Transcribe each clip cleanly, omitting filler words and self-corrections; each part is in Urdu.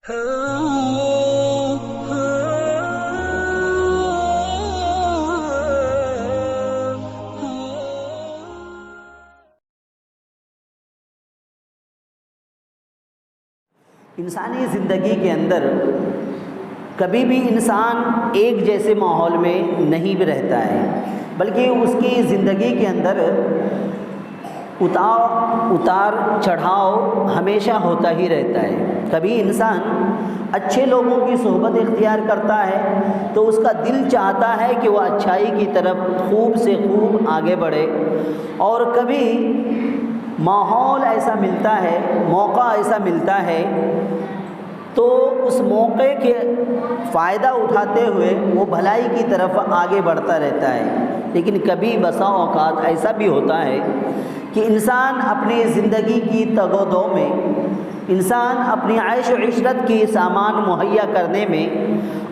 انسانی زندگی کے اندر کبھی بھی انسان ایک جیسے ماحول میں نہیں بھی رہتا ہے، بلکہ اس کی زندگی کے اندر اتار چڑھاؤ ہمیشہ ہوتا ہی رہتا ہے۔ کبھی انسان اچھے لوگوں کی صحبت اختیار کرتا ہے تو اس کا دل چاہتا ہے کہ وہ اچھائی کی طرف خوب سے خوب آگے بڑھے، اور کبھی ماحول ایسا ملتا ہے، موقع ایسا ملتا ہے تو اس موقع کے فائدہ اٹھاتے ہوئے وہ بھلائی کی طرف آگے بڑھتا رہتا ہے۔ لیکن کبھی بسا اوقات ایسا بھی ہوتا ہے کہ انسان اپنی زندگی کی تگ و دو میں، انسان اپنی عیش و عشرت کی سامان مہیا کرنے میں،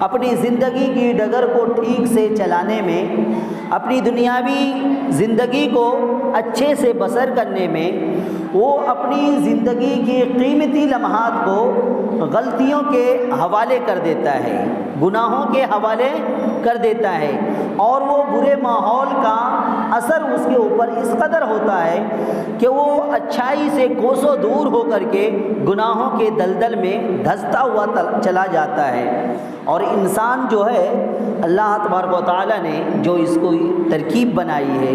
اپنی زندگی کی ڈگر کو ٹھیک سے چلانے میں، اپنی دنیاوی زندگی کو اچھے سے بسر کرنے میں، وہ اپنی زندگی کی قیمتی لمحات کو غلطیوں کے حوالے کر دیتا ہے، گناہوں کے حوالے کر دیتا ہے، اور وہ برے ماحول کا اثر اس کے اوپر اس قدر ہوتا ہے کہ وہ اچھائی سے کوسوں دور ہو کر کے گناہوں کے دلدل میں دھستا ہوا چلا جاتا ہے۔ اور انسان جو ہے، اللہ تبارک و تعالیٰ نے جو اس کو ترکیب بنائی ہے،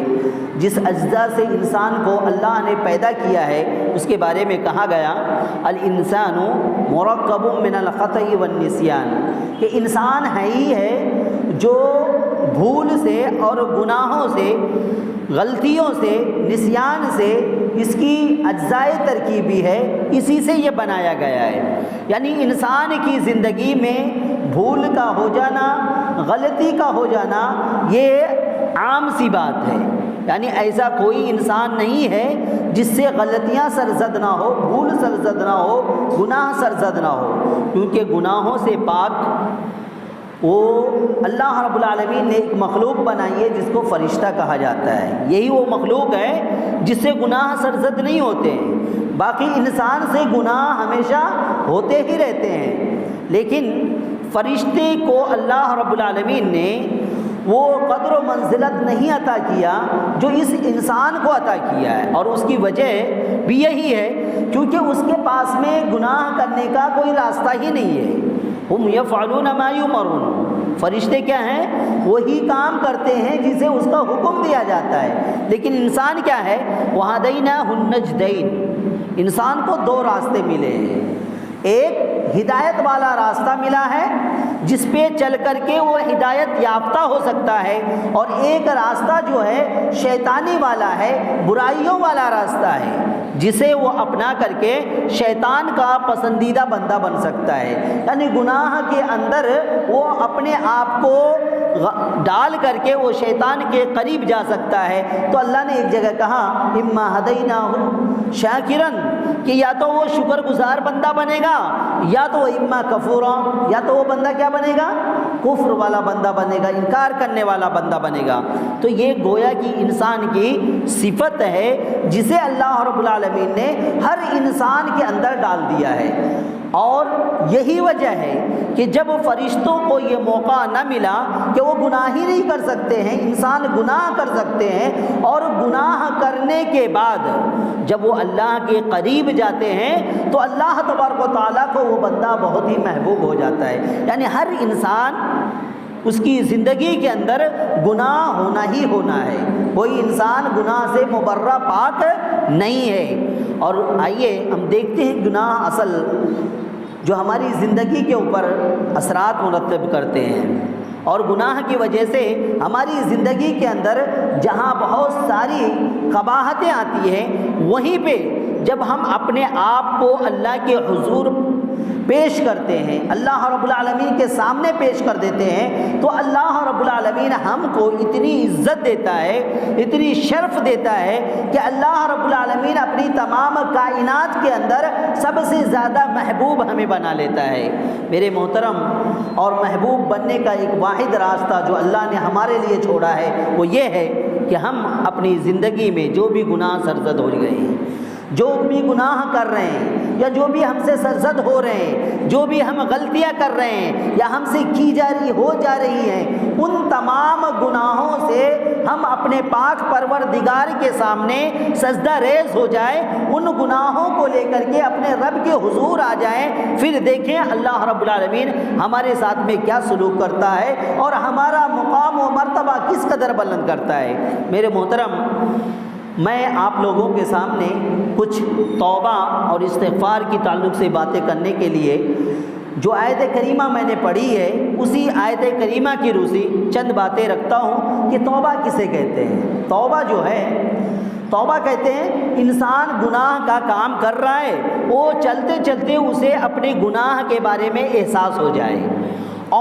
جس اجزاء سے انسان کو اللہ نے پیدا کیا ہے، اس کے بارے میں کہا گیا الانسان مرکب من الخطأ والنسیان، کہ انسان ہے ہی ہے جو بھول سے اور گناہوں سے، غلطیوں سے، نسیان سے اس کی اجزائے ترکیبی ہے، اسی سے یہ بنایا گیا ہے۔ یعنی انسان کی زندگی میں بھول کا ہو جانا، غلطی کا ہو جانا، یہ عام سی بات ہے۔ یعنی ایسا کوئی انسان نہیں ہے جس سے غلطیاں سرزد نہ ہو، بھول سرزد نہ ہو، گناہ سرزد نہ ہو، کیونکہ گناہوں سے پاک وہ اللہ رب العالمین نے ایک مخلوق بنائی ہے جس کو فرشتہ کہا جاتا ہے۔ یہی وہ مخلوق ہے جس سے گناہ سرزد نہیں ہوتے ہیں۔ باقی انسان سے گناہ ہمیشہ ہوتے ہی رہتے ہیں، لیکن فرشتے کو اللہ رب العالمین نے وہ قدر و منزلت نہیں عطا کیا جو اس انسان کو عطا کیا ہے، اور اس کی وجہ بھی یہی ہے کیونکہ اس کے پاس میں گناہ کرنے کا کوئی راستہ ہی نہیں ہے۔ ہم یفعلون ما یؤمرون، فرشتے کیا ہیں؟ وہی کام کرتے ہیں جسے اس کا حکم دیا جاتا ہے۔ لیکن انسان کیا ہے؟ وَهَدَيْنَاهُ النَّجْدَيْنِ، انسان کو دو راستے ملے ہیں، ایک ہدایت والا راستہ ملا ہے جس پہ چل کر کے وہ ہدایت یافتہ ہو سکتا ہے، اور ایک راستہ جو ہے شیطانی والا ہے، برائیوں والا راستہ ہے، جسے وہ اپنا کر کے شیطان کا پسندیدہ بندہ بن سکتا ہے۔ یعنی گناہ کے اندر وہ اپنے آپ کو ڈال کر کے وہ شیطان کے قریب جا سکتا ہے۔ تو اللہ نے ایک جگہ کہا اما ہدیناہ شاکرن، کہ یا تو وہ شکر گزار بندہ بنے گا، یا تو وہ اما کفورا، یا تو وہ بندہ کیا بنے گا؟ کفر والا بندہ بنے گا، انکار کرنے والا بندہ بنے گا۔ تو یہ گویا کہ انسان کی صفت ہے جسے اللہ رب العالمین نے ہر انسان کے اندر ڈال دیا ہے، اور یہی وجہ ہے کہ جب فرشتوں کو یہ موقع نہ ملا کہ وہ گناہ ہی نہیں کر سکتے ہیں، انسان گناہ کر سکتے ہیں، اور گناہ کرنے کے بعد جب وہ اللہ کے قریب جاتے ہیں تو اللہ تبارک و تعالیٰ کو وہ بندہ بہت ہی محبوب ہو جاتا ہے۔ یعنی ہر انسان اس کی زندگی کے اندر گناہ ہونا ہی ہونا ہے، کوئی انسان گناہ سے مبرہ پاک نہیں ہے۔ اور آئیے ہم دیکھتے ہیں گناہ اصل جو ہماری زندگی کے اوپر اثرات مرتب کرتے ہیں، اور گناہ کی وجہ سے ہماری زندگی کے اندر جہاں بہت ساری قباحتیں آتی ہیں، وہیں پہ جب ہم اپنے آپ کو اللہ کے حضور پیش کرتے ہیں، اللہ رب العالمین کے سامنے پیش کر دیتے ہیں، تو اللہ رب العالمین ہم کو اتنی عزت دیتا ہے، اتنی شرف دیتا ہے کہ اللہ رب العالمین اپنی تمام کائنات کے اندر سب سے زیادہ محبوب ہمیں بنا لیتا ہے۔ میرے محترم، اور محبوب بننے کا ایک واحد راستہ جو اللہ نے ہمارے لیے چھوڑا ہے وہ یہ ہے کہ ہم اپنی زندگی میں جو بھی گناہ سرزد ہو گئے ہیں، جو بھی گناہ کر رہے ہیں یا جو بھی ہم سے سرزد ہو رہے ہیں، جو بھی ہم غلطیاں کر رہے ہیں یا ہم سے ہو جا رہی ہیں، ان تمام گناہوں سے ہم اپنے پاک پروردگار کے سامنے سجدہ ریز ہو جائیں، ان گناہوں کو لے کر کے اپنے رب کے حضور آ جائیں، پھر دیکھیں اللہ رب العالمین ہمارے ساتھ میں کیا سلوک کرتا ہے اور ہمارا مقام و مرتبہ کس قدر بلند کرتا ہے۔ میرے محترم، میں آپ لوگوں کے سامنے کچھ توبہ اور استغفار کی تعلق سے باتیں کرنے کے لیے جو آیت کریمہ میں نے پڑھی ہے اسی آیت کریمہ کی روح سے چند باتیں رکھتا ہوں کہ توبہ کسے کہتے ہیں۔ توبہ جو ہے، توبہ کہتے ہیں انسان گناہ کا کام کر رہا ہے، وہ چلتے چلتے اسے اپنے گناہ کے بارے میں احساس ہو جائے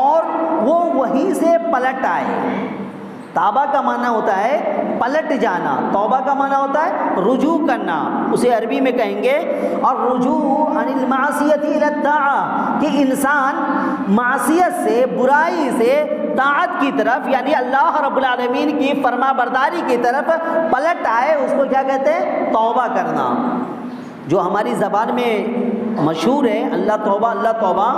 اور وہ وہیں سے پلٹ آئے۔ توبہ کا معنی ہوتا ہے پلٹ جانا، توبہ کا معنی ہوتا ہے رجوع کرنا، اسے عربی میں کہیں گے اور رجوع عن المعصیت الی الطاعہ، کہ انسان معصیت سے، برائی سے طاعت کی طرف یعنی اللہ رب العالمین کی فرما برداری کی طرف پلٹ آئے، اس کو کیا کہتے ہیں؟ توبہ کرنا۔ جو ہماری زبان میں مشہور ہے اللہ توبہ،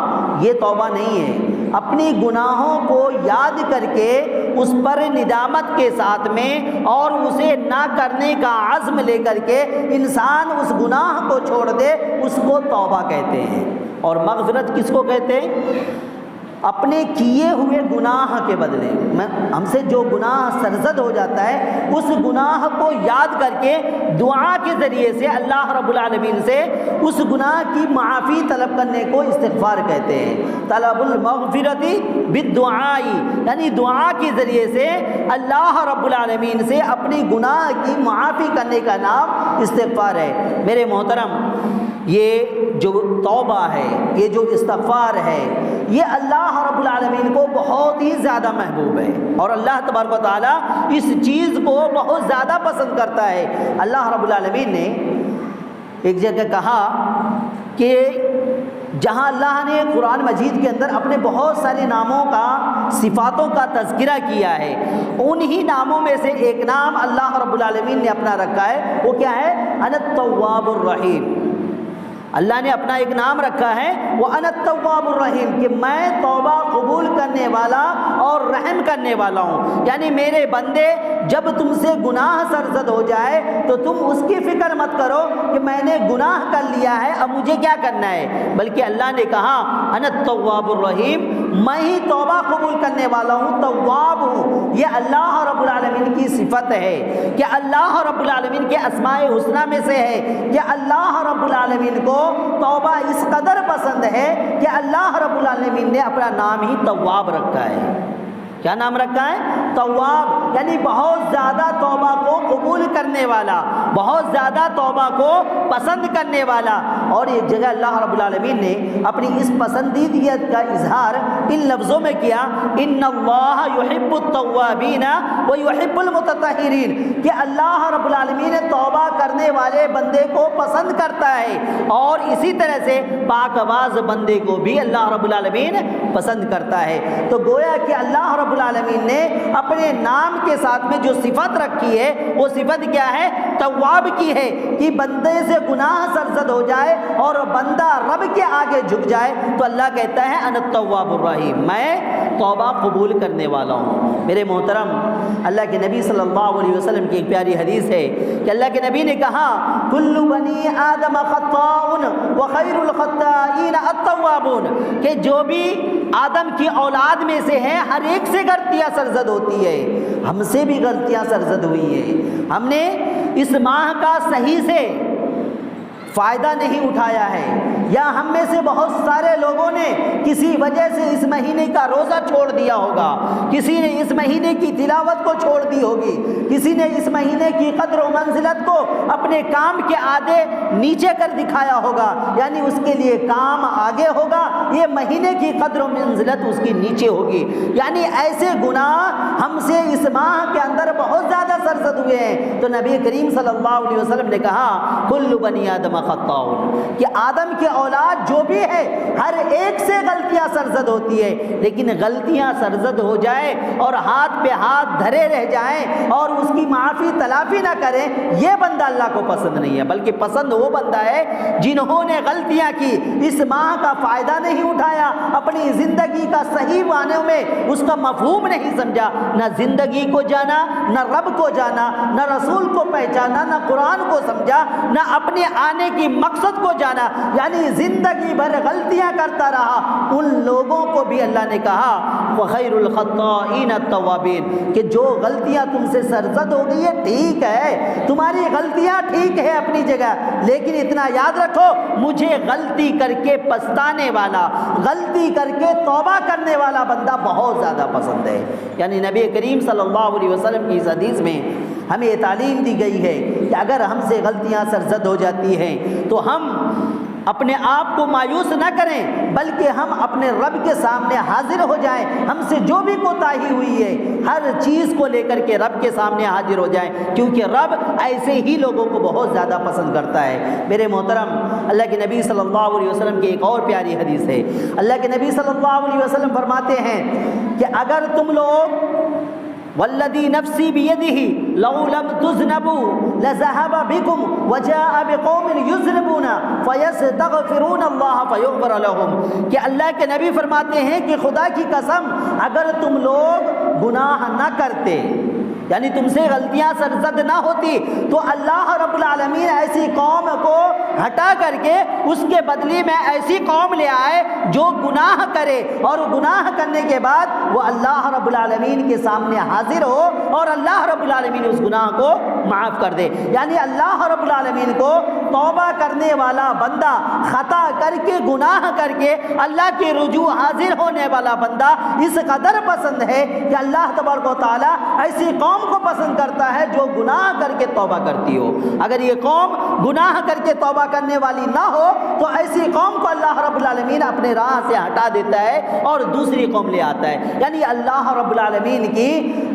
یہ توبہ نہیں ہے۔ اپنی گناہوں کو یاد کر کے اس پر ندامت کے ساتھ میں اور اسے نہ کرنے کا عزم لے کر کے انسان اس گناہ کو چھوڑ دے، اس کو توبہ کہتے ہیں۔ اور مغفرت کس کو کہتے ہیں؟ اپنے کیے ہوئے گناہ کے بدلے ہم سے جو گناہ سرزد ہو جاتا ہے اس گناہ کو یاد کر کے دعا کے ذریعے سے اللہ رب العالمین سے اس گناہ کی معافی طلب کرنے کو استغفار کہتے ہیں۔ طلب المغفرت بالدعاء، یعنی دعا کے ذریعے سے اللہ رب العالمین سے اپنی گناہ کی معافی کرنے کا نام استغفار ہے۔ میرے محترم، یہ جو توبہ ہے، یہ جو استغفار ہے، یہ اللہ رب العالمین کو بہت ہی زیادہ محبوب ہے اور اللہ تبارک و تعالیٰ اس چیز کو بہت زیادہ پسند کرتا ہے۔ اللہ رب العالمین نے ایک جگہ کہا کہ جہاں اللہ نے قرآن مجید کے اندر اپنے بہت سارے ناموں کا، صفاتوں کا تذکرہ کیا ہے، انہی ناموں میں سے ایک نام اللہ رب العالمین نے اپنا رکھا ہے، وہ کیا ہے؟ انا التواب الرحیم۔ اللہ نے اپنا ایک نام رکھا ہے وہ انا التواب الرحیم، کہ میں توبہ قبول کرنے والا اور رحم کرنے والا ہوں۔ یعنی میرے بندے جب تم سے گناہ سرزد ہو جائے تو تم اس کی فکر مت کرو کہ میں نے گناہ کر لیا ہے اب مجھے کیا کرنا ہے، بلکہ اللہ نے کہا انا التواب الرحیم، میں ہی توبہ قبول کرنے والا ہوں، تواب ہوں۔ یہ اللہ رب العالمین کی صفت ہے کہ اللہ رب العالمین کے اسماء الحسنی میں سے ہے کہ اللہ رب العالمین کو توبہ اس قدر پسند ہے کہ اللہ رب العالمین نے اپنا نام ہی تواب رکھا ہے۔ کیا نام رکھا ہے؟ تواب، یعنی بہت زیادہ توبہ کو قبول کرنے والا، بہت زیادہ توبہ کو پسند کرنے والا۔ اور ایک جگہ اللہ رب العالمین نے اپنی اس پسندیدگیت کا اظہار ان لفظوں میں کیا، ان اللہ یحب التوابین ویحب المتطہرین، کہ اللہ رب العالمین توبہ کرنے والے بندے کو پسند کرتا ہے اور اسی طرح سے پاک باز بندے کو بھی اللہ رب العالمین پسند کرتا ہے۔ تو گویا کہ اللہ رب العالمین نے اپنے نام کے ساتھ میں جو صفت رکھی ہے وہ صفت کیا ہے؟ تواب کی ہے، کہ بندے سے گناہ سرزد ہو جائے اور بندہ رب کے آگے جھک جائے تو اللہ کہتا ہے انا التواب الرحیم، میں توبہ قبول کرنے والا ہوں۔ میرے محترم، اللہ کے نبی صلی اللہ علیہ وسلم کی ایک پیاری حدیث ہے کہ اللہ کے نبی نے کہا کل بنی آدم خطاؤن وخیر الخطائین التوابون، کہ جو بھی آدم کی اولاد میں سے ہے ہر ایک سے غلطیاں سرزد ہوتی ہے، ہم سے بھی غلطیاں سرزد ہوئی ہیں، ہم نے اس ماہ کا صحیح سے فائدہ نہیں اٹھایا ہے، یا ہم میں سے بہت سارے لوگوں نے کسی وجہ سے اس مہینے کا روزہ چھوڑ دیا ہوگا، کسی نے اس مہینے کی تلاوت کو چھوڑ دی ہوگی، کسی نے اس مہینے کی قدر و منزلت کو اپنے کام کے آدھے نیچے کر دکھایا ہوگا، یعنی اس کے لیے کام آگے ہوگا، یہ مہینے کی قدر و منزلت اس کی نیچے ہوگی۔ یعنی ایسے گناہ ہم سے اس ماہ کے اندر بہت زیادہ سرزد ہوئے ہیں۔ تو نبی کریم صلی اللہ علیہ وسلم نے کہا کل بنی آدم خطاؤن، کہ آدم کے اولاد جو بھی ہے ہر ایک سے غلطیاں سرزد ہوتی ہے، لیکن غلطیاں سرزد ہو جائے اور ہاتھ پہ ہاتھ دھرے رہ جائیں اور اس کی معافی تلافی نہ کریں، یہ بندہ اللہ کو پسند نہیں ہے، بلکہ پسند وہ بندہ ہے جنہوں نے غلطیاں کی، اس ماہ کا فائدہ نہیں اٹھایا، اپنی زندگی کا صحیح معنوں میں اس کا مفہوم نہیں سمجھا، نہ زندگی کو جانا، نہ رب کو جانا، نہ رسول کو پہچانا، نہ قرآن کو سمجھا، نہ اپنے آنے کی مقصد کو جانا، یعنی زندگی بھر غلطیاں کرتا رہا، ان لوگوں کو بھی اللہ نے کہا وَخَيْرُ الْخَطَّائِينَ التَّوَّابِينَ کہ جو غلطیاں تم سے سرزد ہو گئی ہے، ٹھیک ہے تمہاری غلطیاں ٹھیک ہے اپنی جگہ، لیکن اتنا یاد رکھو مجھے غلطی کر کے پچھتانے والا، غلطی کر کے توبہ کرنے والا بندہ بہت زیادہ پسند ہے۔ یعنی نبی کریم صلی اللہ علیہ وسلم کی اس حدیث میں ہمیں یہ تعلیم دی گئی ہے کہ اگر ہم سے غلطیاں سرزد ہو جاتی ہیں تو ہم اپنے آپ کو مایوس نہ کریں، بلکہ ہم اپنے رب کے سامنے حاضر ہو جائیں، ہم سے جو بھی کوتاہی ہوئی ہے ہر چیز کو لے کر کے رب کے سامنے حاضر ہو جائیں، کیونکہ رب ایسے ہی لوگوں کو بہت زیادہ پسند کرتا ہے۔ میرے محترم، اللہ کے نبی صلی اللہ علیہ وسلم کی ایک اور پیاری حدیث ہے۔ اللہ کے نبی صلی اللہ علیہ وسلم فرماتے ہیں کہ اگر تم لوگ والذی نفسی بیدہ لو لم تذنبوا لذهب بكم وجاء بقوم یذنبون فیستغفرون اللہ فیغفر لهم کہ اللہ کے نبی فرماتے ہیں کہ خدا کی قسم اگر تم لوگ گناہ نہ کرتے، یعنی تم سے غلطیاں سرزد نہ ہوتی، تو اللہ رب العالمین ایسی قوم کو ہٹا کر کے اس کے بدلے میں ایسی قوم لے آئے جو گناہ کرے، اور گناہ کرنے کے بعد وہ اللہ رب العالمین کے سامنے حاضر ہو اور اللہ رب العالمین اس گناہ کو معاف کر دے۔ یعنی اللہ رب العالمین کو توبہ کرنے والا بندہ، خطا کر کے گناہ کر کے اللہ کے رجوع حاضر ہونے والا بندہ اس قدر پسند ہے کہ اللہ تبارک و تعالیٰ ایسی قوم کو پسند کرتا ہے جو گناہ کر کے توبہ کرتی ہو۔ اگر یہ قوم گناہ کر کے توبہ کرنے والی نہ ہو تو ایسی قوم کو اللہ رب العالمین اپنے راہ سے ہٹا دیتا ہے اور دوسری قوم لے آتا ہے۔ یعنی اللہ رب العالمین کی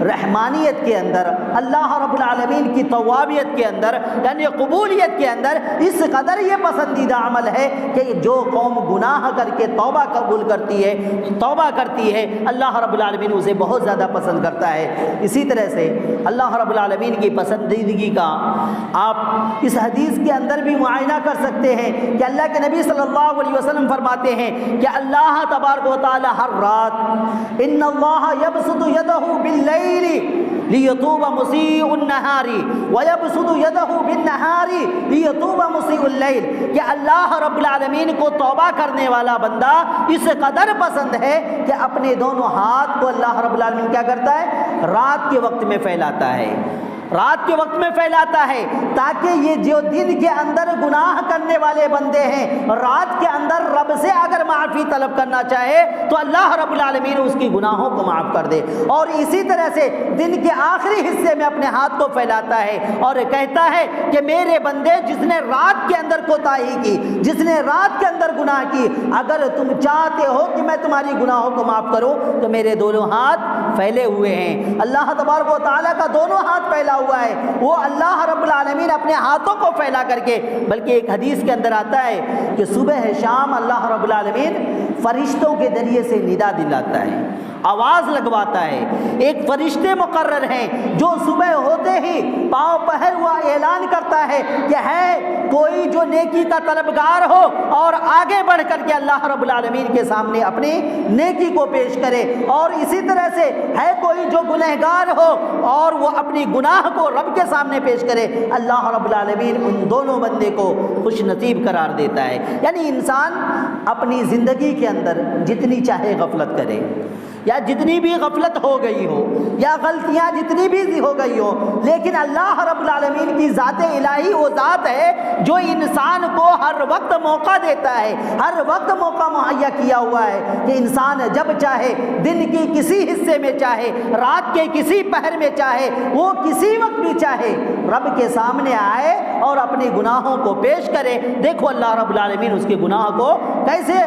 رحمانیت کے اندر، اللہ رب العالمین کی توابیت کے اندر، یعنی قبولیت کے اندر اس قدر یہ پسندیدہ عمل ہے کہ جو قوم گناہ کر کے توبہ قبول کرتی ہے، توبہ کرتی ہے، اللہ رب العالمین اسے بہت زیادہ پسند کرتا ہے۔ اسی طرح سے اللہ رب العالمین کی پسندیدگی کا آپ اس حدیث کے اندر بھی معائنہ کر سکتے ہیں کہ اللہ کے نبی صلی اللہ علیہ وسلم فرماتے ہیں کہ اللہ تبارک و تعالی ہر رات ان اللہ یبسط یدہ باللیل لیتوب مسیء النہار ویبسط یدہ بالنہار لیتوب مسیء اللیل کہ اللہ رب العالمین کو توبہ کرنے والا بندہ اس قدر پسند ہے کہ اپنے دونوں ہاتھ کو اللہ رب العالمین کیا کرتا ہے؟ رات کے وقت میں پھیلاتا ہے، رات کے وقت میں پھیلاتا ہے، تاکہ یہ جو دن کے اندر گناہ کرنے والے بندے ہیں رات کے اندر رب سے اگر معافی طلب کرنا چاہے تو اللہ رب العالمین اس کی گناہوں کو معاف کر دے، اور اسی طرح سے دن کے آخری حصے میں اپنے ہاتھ کو پھیلاتا ہے اور کہتا ہے کہ میرے بندے جس نے رات کے اندر کوتاہی کی، جس نے رات کے اندر گناہ کی، اگر تم چاہتے ہو کہ میں تمہاری گناہوں کو معاف کروں تو میرے دونوں ہاتھ پھیلے ہوئے ہیں۔ اللہ تبارک و تعالیٰ کا دونوں ہاتھ پھیلا ہوا ہے، وہ اللہ رب العالمین اپنے ہاتھوں کو پھیلا کر کے، بلکہ ایک حدیث کے اندر آتا ہے کہ صبح شام اللہ رب العالمین فرشتوں کے ذریعے سے ندا دلاتا ہے، آواز لگواتا ہے۔ ایک فرشتے مقرر ہیں جو صبح ہوتے ہی پاؤں پہر ہوا اعلان کرتا ہے کہ ہے کوئی جو نیکی کا طلبگار ہو اور آگے بڑھ کر کے اللہ رب العالمین کے سامنے اپنی نیکی کو پیش کرے، اور اسی طرح سے ہے کوئی جو گنہگار ہو اور وہ اپنی گناہ کو رب کے سامنے پیش کرے، اللہ رب العالمین ان دونوں بندے کو خوش نصیب قرار دیتا ہے۔ یعنی انسان اپنی زندگی کے اندر جتنی چاہے غفلت کرے، یا جتنی بھی غفلت ہو گئی ہو، یا غلطیاں جتنی بھی ہو گئی ہو، لیکن اللہ رب العالمین کی ذات الہی وہ ذات ہے جو انسان کو ہر وقت موقع دیتا ہے، ہر وقت موقع مہیا کیا ہوا ہے کہ انسان جب چاہے، دن کی کسی حصے میں چاہے، رات کے کسی پہر میں چاہے، وہ کسی وقت بھی چاہے رب کے سامنے آئے اور اپنے گناہوں کو پیش کرے۔ دیکھو اللہ رب العالمین اس کے گناہ کو کیسے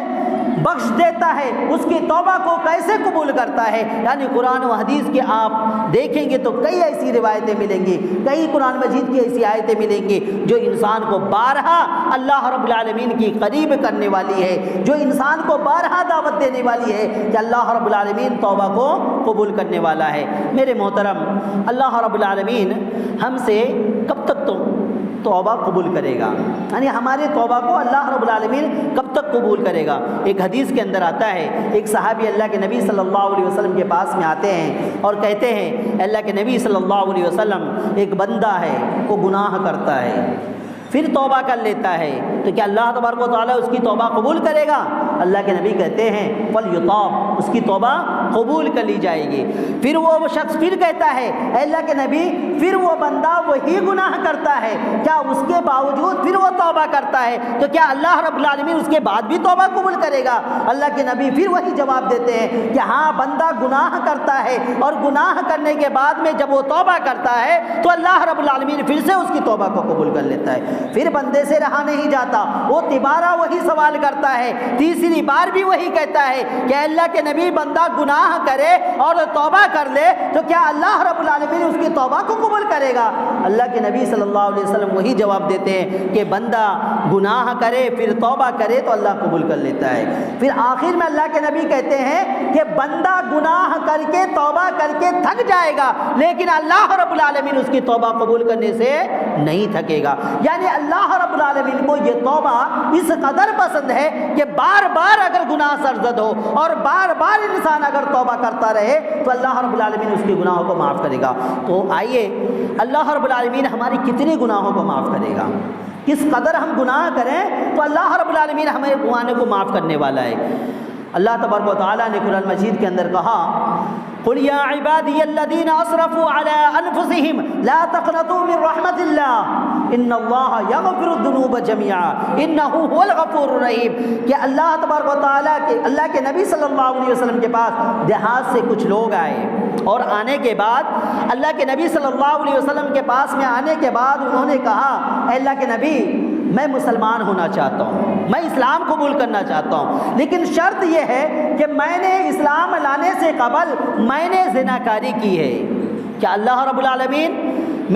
بخش دیتا ہے اس کی توبہ کو کیسے قبول کرتا ہے۔ یعنی قرآن و حدیث کے آپ دیکھیں گے تو کئی ایسی روایتیں ملیں گی، کئی قرآن مجید کی ایسی آیتیں ملیں گی جو انسان کو بارہا اللہ رب العالمین کی قریب کرنے والی ہے، جو انسان کو بارہا دعوت دینے والی ہے کہ اللہ رب العالمین توبہ کو قبول کرنے والا ہے۔ میرے محترم، اللہ رب العالمین ہم سے کب تک توبہ قبول کرے گا؟ یعنی ہمارے توبہ کو اللہ رب العالمین کب تک قبول کرے گا؟ ایک حدیث کے اندر آتا ہے، ایک صحابی اللہ کے نبی صلی اللہ علیہ وسلم کے پاس میں آتے ہیں اور کہتے ہیں اللہ کے نبی صلی اللہ علیہ وسلم، ایک بندہ ہے وہ گناہ کرتا ہے پھر توبہ کر لیتا ہے تو کیا اللہ تبارک و تعالیٰ اس کی توبہ قبول کرے گا؟ اللہ کے نبی کہتے ہیں فَلْيُطَابْ، اس کی توبہ قبول کر لی جائے گی۔ پھر وہ شخص پھر کہتا ہے اے اللہ کے نبی، پھر وہ بندہ وہی گناہ کرتا ہے، کیا اس کے باوجود پھر وہ توبہ کرتا ہے تو کیا اللہ رب العالمین اس کے بعد بھی توبہ قبول کرے گا؟ اللہ کے نبی پھر وہی جواب دیتے ہیں کہ ہاں، بندہ گناہ کرتا ہے اور گناہ کرنے کے بعد میں جب وہ توبہ کرتا ہے تو اللہ رب العالمین پھر سے اس کی توبہ کو قبول کر لیتا ہے۔ پھر بندے سے رہا نہیں جاتا، وہ دوبارہ وہی سوال کرتا ہے، تیسری بار بھی وہی کہتا ہے کہ اللہ کے نبی، بندہ گناہ کرے اور توبہ کر لے تو کیا اللہ رب العالمین اس کی توبہ کو قبول کرے گا؟ اللہ کے نبی صلی اللہ علیہ وسلم وہی جواب دیتے ہیں کہ بندہ گناہ کرے پھر توبہ کرے تو اللہ قبول کر لیتا ہے۔ پھر آخر میں اللہ کے نبی کہتے ہیں کہ بندہ گناہ کر کے توبہ کر کے تھک جائے گا لیکن اللہ رب العالمین اس کی توبہ قبول کرنے سے نہیں تھکے گا۔ یعنی اللہ رب العالمین کو یہ توبہ اس قدر پسند ہے کہ بار بار اگر گناہ سرزد ہو اور بار بار انسان اگر توبہ کرتا رہے تو اللہ رب العالمین اس کے گناہوں کو معاف کرے گا۔ تو آئیے، اللہ رب العالمین ہماری کتنے گناہوں کو معاف کرے گا؟ کس قدر ہم گناہ کریں تو اللہ رب العالمین ہمیں گناہوں کو معاف کرنے والا ہے۔ اللہ تبارک و تعالیٰ نے قرآن مجید کے اندر کہا قُلْ يَا عِبَادِيَ الَّذِينَ أَسْرَفُوا عَلَىٰ أَنفُسِهِمْ لَا تَقْنَطُوا مِن رَحْمَةِ اللَّهِ إِنَّ اللَّهَ يَغْفِرُ الذُّنُوبَ جَمِيعًا إِنَّهُ هُوَ الْغَفُورُ الرَّحِيمُ کہ اللہ تبارک و تعالیٰ کے اللہ کے نبی صلی اللہ علیہ وسلم کے پاس دیہات سے کچھ لوگ آئے اور آنے کے بعد اللہ کے نبی صلی اللہ علیہ وسلم کے پاس میں آنے کے بعد انہوں نے کہا اے اللہ کے نبی، میں مسلمان ہونا چاہتا ہوں، میں اسلام قبول کرنا چاہتا ہوں، لیکن شرط یہ ہے کہ میں نے اسلام لانے سے قبل میں نے زناکاری کی ہے، کیا اللہ رب العالمین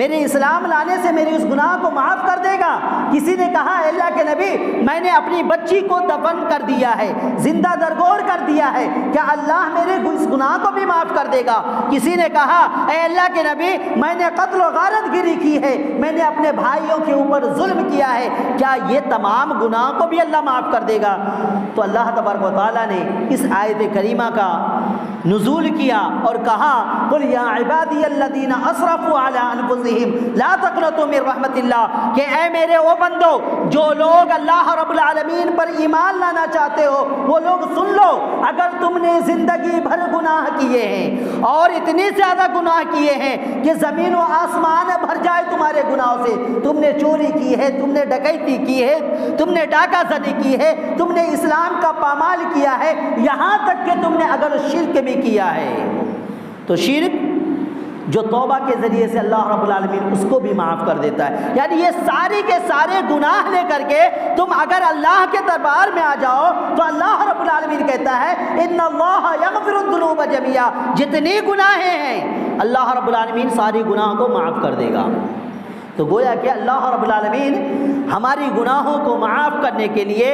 میرے اسلام لانے سے میری اس گناہ کو معاف کر دے گا؟ کسی نے کہا اے اللہ کے نبی، میں نے اپنی بچی کو دفن کر دیا ہے، زندہ درگور کر دیا ہے، کیا اللہ میرے اس گناہ کو بھی معاف کر دے گا؟ کسی نے کہا اے اللہ کے نبی، میں نے قتل و غارت گری کی ہے، میں نے اپنے بھائیوں کے اوپر ظلم کیا ہے، کیا یہ تمام گناہ کو بھی اللہ معاف کر دے گا؟ تو اللہ تبارک و تعالیٰ نے اس آیت کریمہ کا نزول کیا اور کہا قُلْ يَا عِبَادِيَ الَّذِينَ أَسْرَفُوا عَلَىٰ أَنفُسِهِمْ لَا تَقْنَطُوا مِن رَحْمَةِ اللَّهِ کہ اے میرے وہ بندو، جو لوگ اللہ رب العالمین پر ایمان لانا چاہتے ہو وہ لوگ سن لو، اگر تم نے زندگی بھر گناہ کیے ہیں اور اتنی زیادہ گناہ کیے ہیں کہ زمین و آسمان بھر جائے تمہارے گناہوں سے، تم نے چوری کی ہے، تم نے ڈکیتی کی ہے، تم نے ڈاکہ زنی کی ہے، تم نے اسلام کا پامال کیا ہے، یہاں تک کہ تم نے اگر شرک بھی کیا ہے تو شرک جو توبہ کے ذریعے سے اللہ رب العالمین اس کو بھی معاف کر دیتا ہے۔ یعنی یہ سارے کے سارے گناہ لے کر کے تم اگر اللہ کے دربار میں آ جاؤ تو اللہ رب العالمین کہتا ہے ان اللہ یغفر الذنوب جميعا، جتنی گناہیں ہیں اللہ رب العالمین ساری گناہوں کو معاف کر دے گا۔ تو گویا کہ اللہ رب العالمین ہماری گناہوں کو معاف کرنے کے لیے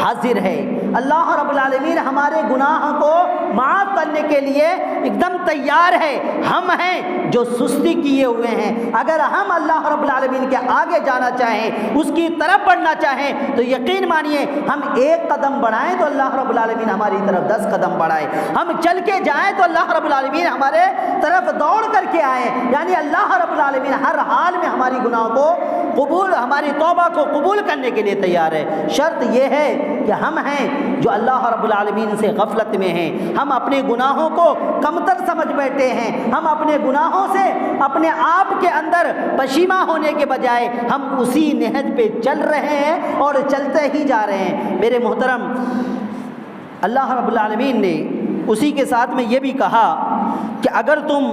حاضر ہے، اللہ رب العالمین ہمارے گناہ کو معاف کرنے کے لیے ایک دم تیار ہے۔ ہم ہیں جو سستی کیے ہوئے ہیں، اگر ہم اللہ رب العالمین کے آگے جانا چاہیں، اس کی طرف بڑھنا چاہیں تو یقین مانیے ہم ایک قدم بڑھائیں تو اللہ رب العالمین ہماری طرف 10 قدم بڑھائے، ہم چل کے جائیں تو اللہ رب العالمین ہمارے طرف دوڑ کر کے آئیں۔ یعنی اللہ رب العالمین ہر حال میں ہماری گناہوں کو قبول، ہماری توبہ کو قبول کرنے کے لیے تیار ہے۔ شرط یہ ہے کہ ہم ہیں جو اللہ رب العالمین سے غفلت میں ہیں، ہم اپنے گناہوں کو کمتر سمجھ بیٹھے ہیں، ہم اپنے گناہوں سے اپنے آپ کے اندر پشیماں ہونے کے بجائے ہم اسی نہج پہ چل رہے ہیں اور چلتے ہی جا رہے ہیں۔ میرے محترم، اللہ رب العالمین نے اسی کے ساتھ میں یہ بھی کہا کہ اگر تم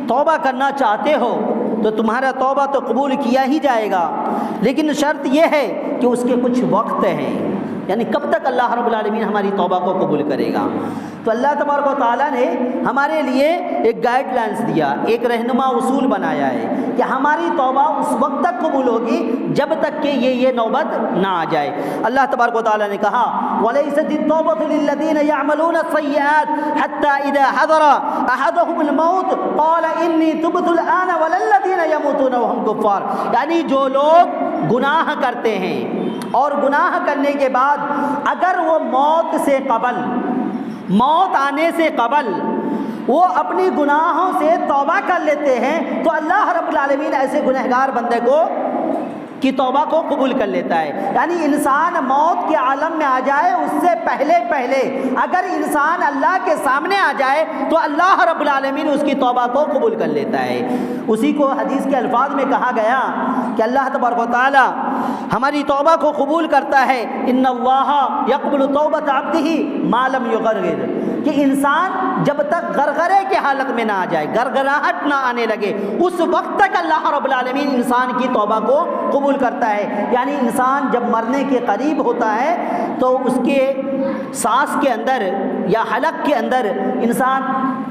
توبہ کرنا چاہتے ہو تو تمہارا توبہ تو قبول کیا ہی جائے گا، لیکن شرط یہ ہے کہ اس کے کچھ وقت ہیں، یعنی کب تک اللہ رب العالمین ہماری توبہ کو قبول کرے گا؟ تو اللہ تبارک و تعالیٰ نے ہمارے لیے ایک گائیڈ لائنس دیا، ایک رہنما اصول بنایا ہے کہ ہماری توبہ اس وقت تک قبول ہوگی جب تک کہ یہ نوبت نہ آ جائے۔ اللہ تبارک و تعالیٰ نے کہا وَلَيْسَتِ التَّوْبَةُ لِلَّذِينَ يَعْمَلُونَ السَّيِّئَاتِ حَتَّى إِذَا حَضَرَ أَحَدَهُمُ الْمَوْتُ قَالَ إِنِّي تُبْتُ الْآنَ وَلَا الَّذِينَ يَمُوتُونَ وَهُمْ كُفَّارٌ، یعنی جو لوگ گناہ کرتے ہیں اور گناہ کرنے کے بعد اگر وہ موت آنے سے قبل وہ اپنی گناہوں سے توبہ کر لیتے ہیں تو اللہ رب العالمین ایسے گنہگار بندے کی توبہ کو قبول کر لیتا ہے۔ یعنی انسان موت کے عالم میں آ جائے اس سے پہلے اگر انسان اللہ کے سامنے آ جائے تو اللہ رب العالمین اس کی توبہ کو قبول کر لیتا ہے۔ اسی کو حدیث کے الفاظ میں کہا گیا کہ اللہ تبارک و تعالی ہماری توبہ کو قبول کرتا ہے، ان اللہ یقبل توبۃ عبدہ ما لم یغرغر، کہ انسان جب تک غرغرے کے حالت میں نہ آ جائے، گرگراہٹ نہ آنے لگے، اس وقت تک اللہ رب العالمین انسان کی توبہ کو قبول کرتا ہے۔ یعنی انسان جب مرنے کے قریب ہوتا ہے تو اس کے سانس کے اندر یا حلق کے اندر انسان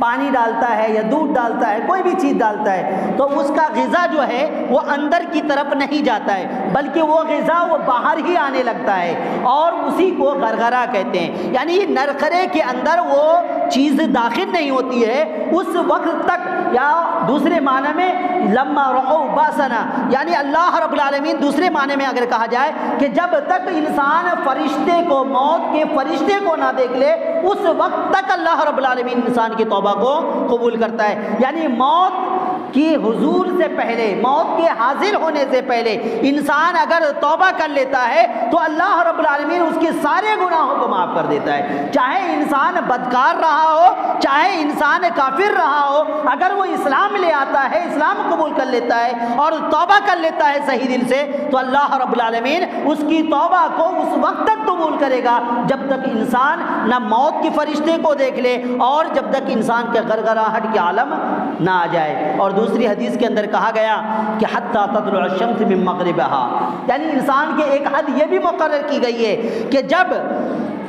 پانی ڈالتا ہے یا دودھ ڈالتا ہے، کوئی بھی چیز ڈالتا ہے، تو اس کا غذا جو ہے وہ اندر کی طرف نہیں جاتا ہے بلکہ وہ غذا وہ باہر ہی آنے لگتا ہے، اور اسی کو غرغرہ کہتے ہیں۔ یعنی نرخرے کے اندر وہ چیز داخل نہیں ہوتی ہے اس وقت تک، یا دوسرے معنی میں لما رعوا باسنا، یعنی اللہ رب العالمین دوسرے معنی میں اگر کہا جائے کہ جب تک انسان فرشتے کو، موت کے فرشتے کو نہ دیکھ لے اس وقت تک اللہ رب العالمین انسان کی توبہ کو قبول کرتا ہے۔ یعنی موت کی حضور سے پہلے، موت کے حاضر ہونے سے پہلے انسان اگر توبہ کر لیتا ہے تو اللہ رب العالمین اس کے سارے گناہوں کو معاف کر دیتا ہے، چاہے انسان بدکار رہا ہو، چاہے انسان کافر رہا ہو، اگر وہ اسلام لے آتا ہے، اسلام قبول کر لیتا ہے اور توبہ کر لیتا ہے صحیح دل سے، تو اللہ رب العالمین اس کی توبہ کو اس وقت تک قبول کرے گا جب تک انسان نہ موت کے فرشتے کو دیکھ لے اور جب تک انسان کے گرگراہٹ کے عالم نہ آ جائے۔ اور دوسری حدیث کے اندر کہا گیا کہ حتی تطلع الشمس من مغربها، یعنی انسان کے ایک حد یہ بھی مقرر کی گئی ہے کہ جب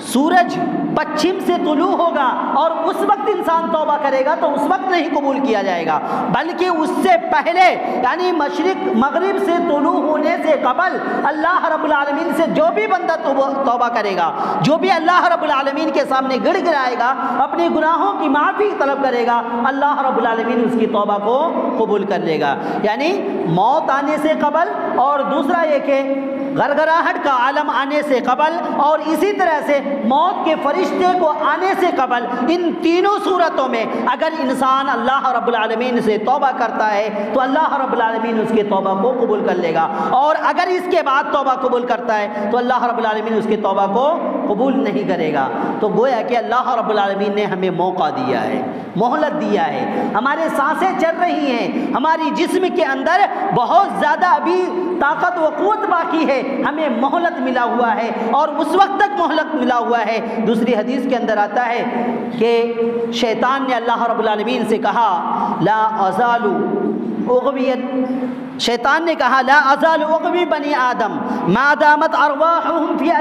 سورج پچھم سے طلوع ہوگا اور اس وقت انسان توبہ کرے گا تو اس وقت نہیں قبول کیا جائے گا، بلکہ اس سے پہلے یعنی مشرق مغرب سے طلوع ہونے سے قبل اللہ رب العالمین سے جو بھی بندہ توبہ کرے گا، جو بھی اللہ رب العالمین کے سامنے گڑ گڑائے گا، اپنے گناہوں کی معافی طلب کرے گا، اللہ رب العالمین اس کی توبہ کو قبول کر لے گا۔ یعنی موت آنے سے قبل، اور دوسرا یہ کہ گرگراہٹ کا عالم آنے سے قبل، اور اسی طرح سے موت کے فرشتے کو آنے سے قبل، ان تینوں صورتوں میں اگر انسان اللہ رب العالمین سے توبہ کرتا ہے تو اللہ رب العالمین اس کے توبہ کو قبول کر لے گا، اور اگر اس کے بعد توبہ قبول کرتا ہے تو اللہ رب العالمین اس کی توبہ کو قبول نہیں کرے گا۔ تو گویا کہ اللہ رب العالمین نے ہمیں موقع دیا ہے، مہلت دیا ہے، ہمارے سانسیں چل رہی ہیں، ہماری جسم کے اندر بہت زیادہ ابھی طاقت و قوت باقی ہے، ہمیں مہلت ملا ہوا ہے اور اس وقت تک مہلت ملا ہوا ہے۔ دوسری حدیث کے اندر آتا ہے کہ شیطان نے اللہ رب العالمین سے کہا لا ازال اغویت، شیطان نے کہا لا ازال اغوی بنی آدم ما دامت ارواحهم فی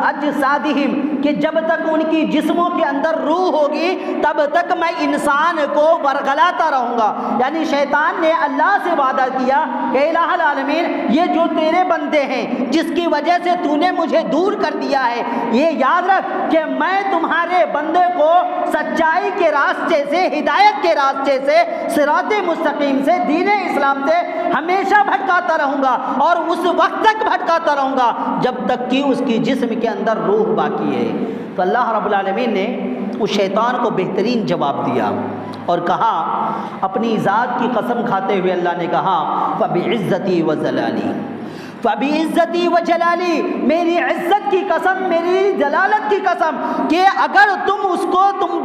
اجسادہم، کہ جب تک ان کی جسموں کے اندر روح ہوگی تب تک میں انسان کو ورگلاتا رہوں گا۔ یعنی شیطان نے اللہ سے وعدہ کیا کہ الہ العالمین یہ جو تیرے بندے ہیں جس کی وجہ سے تو نے مجھے دور کر دیا ہے، یہ یاد رکھ کہ میں تمہارے بندے کو سچائی کے راستے سے، ہدایت کے راستے سے، صراط مستقیم سے، دین اسلام سے ہمیشہ بھٹکاتا رہوں گا، اور اس وقت تک بھٹکاتا رہوں گا جب تک کہ اس کی جسم کے اندر روح باقی ہے۔ تو اللہ رب العالمین نے اس شیطان کو بہترین جواب دیا اور کہا، اپنی ذات کی قسم کھاتے ہوئے اللہ نے کہا فَبِعِزَّتِي وَجَلَالِي، فَبِعِزَّتِي وَجَلَالِي، میری عزت کی قسم، میری جلالت کی قسم کہ اگر تم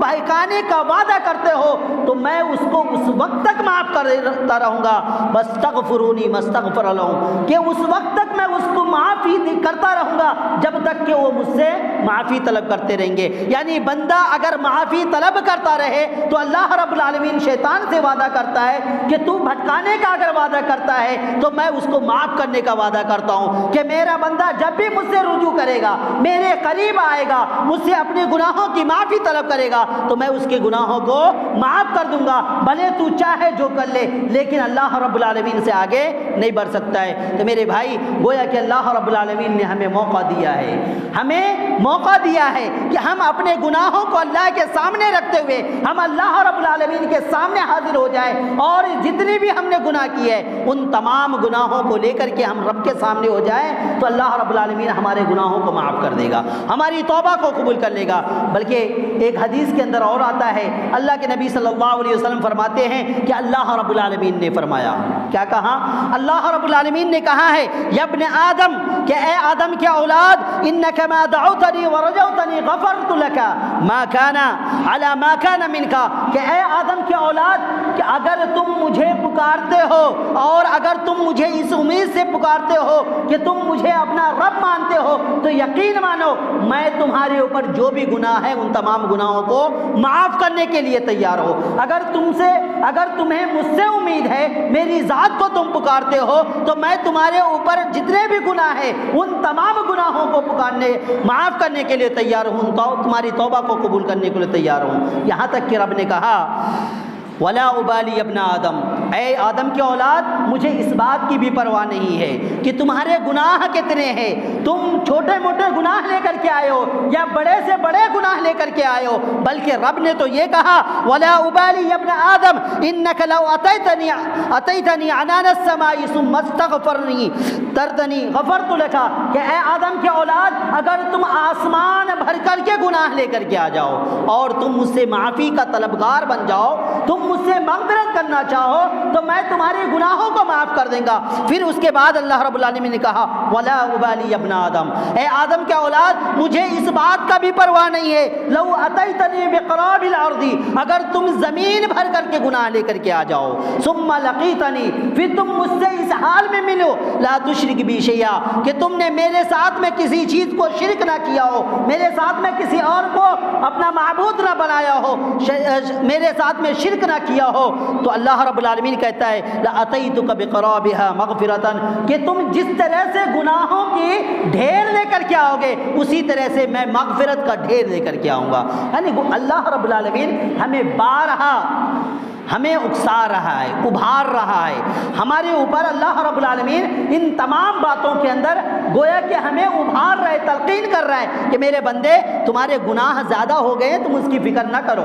بہکانے کا وعدہ کرتے ہو تو میں اس کو اس وقت تک معاف کرتا رہوں گا، مستغفرونی مستغفر لہم، کہ اس وقت تک میں اس کو معافی کرتا رہوں گا جب تک کہ وہ مجھ سے معافی طلب کرتے رہیں گے۔ یعنی بندہ اگر معافی طلب کرتا رہے تو اللہ رب العالمین شیطان سے وعدہ کرتا ہے کہ تو بھٹکانے کا اگر وعدہ کرتا ہے تو میں اس کو معاف کرنے کا وعدہ کرتا ہوں کہ میرا بندہ جب بھی مجھ سے رجوع کرے گا، میرے قریب آئے گا، مجھ سے اپنے گناہوں کی معافی طلب کرے گا تو میں اس کے گناہوں کو معاف کر دوں گا، بھلے تو چاہے جو کر لے، لیکن اللہ رب العالمین سے آگے نہیں بڑھ سکتا ہے۔ تو میرے بھائی گویا کہ اللہ رب العالمین نے ہمیں موقع دیا ہے، ہمیں موقع دیا ہے کہ ہم اپنے گناہوں کو اللہ کے سامنے رکھتے ہوئے ہم اللہ رب العالمین کے سامنے حاضر ہو جائیں، اور جتنی بھی ہم نے گناہ کیے ہیں ان تمام گناہوں کو لے کر کے ہم رب کے سامنے ہو جائیں تو اللہ رب العالمین ہمارے گناہوں کو معاف کر دے گا، ہماری توبہ کو قبول کر لے گا۔ بلکہ ایک حدیث کے اندر اور آتا ہے، اللہ کے نبی صلی اللہ علیہ وسلم فرماتے ہیں کہ اللہ رب العالمین نے فرمایا، کیا کہا؟ اللہ رب العالمین نے کہا ہے یا ابن آدم، کہ اے آدم کے اولاد، انک ما دعوتنی ورجوتنی غفرت لک ما کان علی ما کان منک، کہ اے آدم کے اولاد کہ اگر تم مجھے پکارتے ہو اور اگر تم مجھے اس امید سے پکارتے ہو کہ تم مجھے اپنا رب مانتے ہو تو یقین مانو میں تمہارے اوپر جو بھی گناہ ہے ان تمام گناہوں کو معاف کرنے کے لیے تیار ہو۔ اگر تمہیں مجھ سے امید ہے، میری ذات کو تم پکارتے ہو تو میں تمہارے اوپر جتنے بھی گناہ ہیں ان تمام گناہوں کو معاف کرنے کے لیے تیار ہوں، تمہاری توبہ کو قبول کرنے کے لیے تیار ہوں۔ یہاں تک کہ رب نے کہا ولا ابالی ابن آدم، اے آدم کے اولاد مجھے اس بات کی بھی پرواہ نہیں ہے کہ تمہارے گناہ کتنے ہیں، تم چھوٹے موٹے گناہ لے کر کے آئے ہو یا بڑے سے بڑے گناہ لے کر کے آئے ہو، بلکہ رب نے تو یہ کہا ولا ابالی ابن آدم انک لو اتیتنی عنان السماء ثم استغفرنی ترتنی غفرت لک، کہ اے آدم کے اولاد اگر تم آسمان بھر کر کے گناہ لے کر کے آ جاؤ اور تم مجھ سے معافی کا طلبگار بن جاؤ، تم مجھ سے مغفرت کرنا چاہو تو میں تمہارے گناہوں کو معاف کر دیں گا۔ پھر اس کے بعد اللہ رب العالمین نے کہا ولا ابالی ابن آدم، اے آدم کے اولاد مجھے اس بات کا بھی پرواہ نہیں ہے لو اتیتنی بقراب الارض، اگر تم زمین بھر کر کے گناہ لے کر کے آ جاؤ، ثم لقیتنی، پھر تم مجھ سے اس حال میں ملو لا تشرک بی شیئا، کہ تم نے میرے ساتھ میں کسی چیز کو شرک نہ کیا ہو، میرے ساتھ میں کسی اور کو اپنا معبود نہ بنایا ہو، میرے ساتھ میں شرک نہ کیا ہو، تو اللہ رب العالمین کہتا ہے لَأَتَيْتُكَ بِقَرَابِهَا مَغْفِرَةً، کہ تم جس طرح سے گناہوں کی ڈھیر لے کر کے آؤ گے اسی طرح سے میں مغفرت کا ڈھیر لے کر کے آؤں گا۔ یعنی اللہ رب العالمین ہمیں بارہا ہمیں اکسا رہا ہے، ابھار رہا ہے، ہمارے اوپر اللہ رب العالمین ان تمام باتوں کے اندر گویا کہ ہمیں ابھار رہے، تلقین کر رہا ہے کہ میرے بندے تمہارے گناہ زیادہ ہو گئے ہیں، تم اس کی فکر نہ کرو،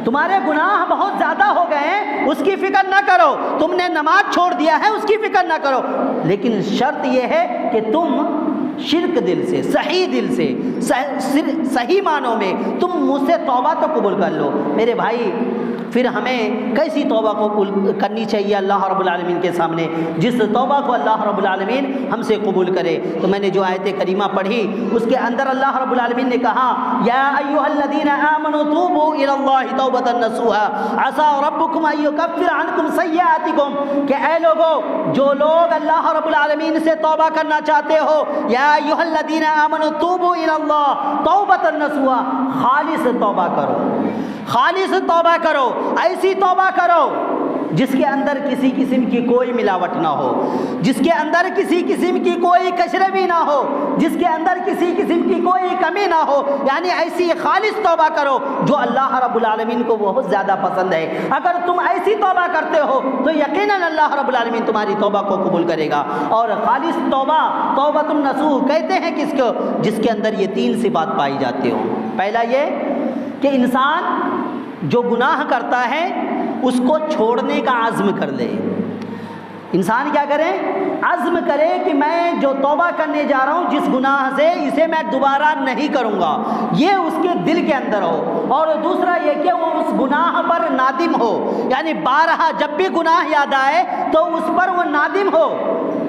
تمہارے گناہ بہت زیادہ ہو گئے ہیں اس کی فکر نہ کرو، تم نے نماز چھوڑ دیا ہے اس کی فکر نہ کرو، لیکن شرط یہ ہے کہ تم شرک دل سے، صحیح دل سے، صحیح معنوں میں تم مجھ سے توبہ تو قبول کر لو۔ میرے بھائی پھر ہمیں کیسی توبہ قبول کرنی چاہیے اللہ رب العالمین کے سامنے، جس توبہ کو اللہ رب العالمین ہم سے قبول کرے؟ تو میں نے جو آیت کریمہ پڑھی اس کے اندر اللہ رب العالمین نے کہا یا ایھا الذین آمنوا توبوا الی اللہ توبۃ نصوحا عسى ربکم ان یکفر عنکم سیئاتکم، کہ اے لوگو جو لوگ اللہ رب العالمین سے توبہ کرنا چاہتے ہو، یا ایھا الذین آمنوا توبوا الی اللہ توبۃ نصوحا، خالص توبہ کرو، خالص توبہ کرو، ایسی توبہ کرو جس کے اندر کسی قسم کی کوئی ملاوٹ نہ ہو، جس کے اندر کسی قسم کی کوئی کشربی نہ ہو، جس کے اندر کسی قسم کی کوئی کمی نہ ہو، یعنی ایسی خالص توبہ کرو جو اللہ رب العالمین کو بہت زیادہ پسند ہے۔ اگر تم ایسی توبہ کرتے ہو تو یقیناً اللہ رب العالمین تمہاری توبہ کو قبول کرے گا۔ اور خالص توبہ توبۃ النصوح کہتے ہیں کس کو؟ جس کے اندر یہ تین صفات پائی جاتی ہوں۔ پہلا یہ کہ انسان جو گناہ کرتا ہے اس کو چھوڑنے کا عزم کر لے، انسان کیا کرے؟ عزم کرے کہ میں جو توبہ کرنے جا رہا ہوں جس گناہ سے، اسے میں دوبارہ نہیں کروں گا، یہ اس کے دل کے اندر ہو۔ اور دوسرا یہ کہ وہ اس گناہ پر نادم ہو، یعنی بارہا جب بھی گناہ یاد آئے تو اس پر وہ نادم ہو،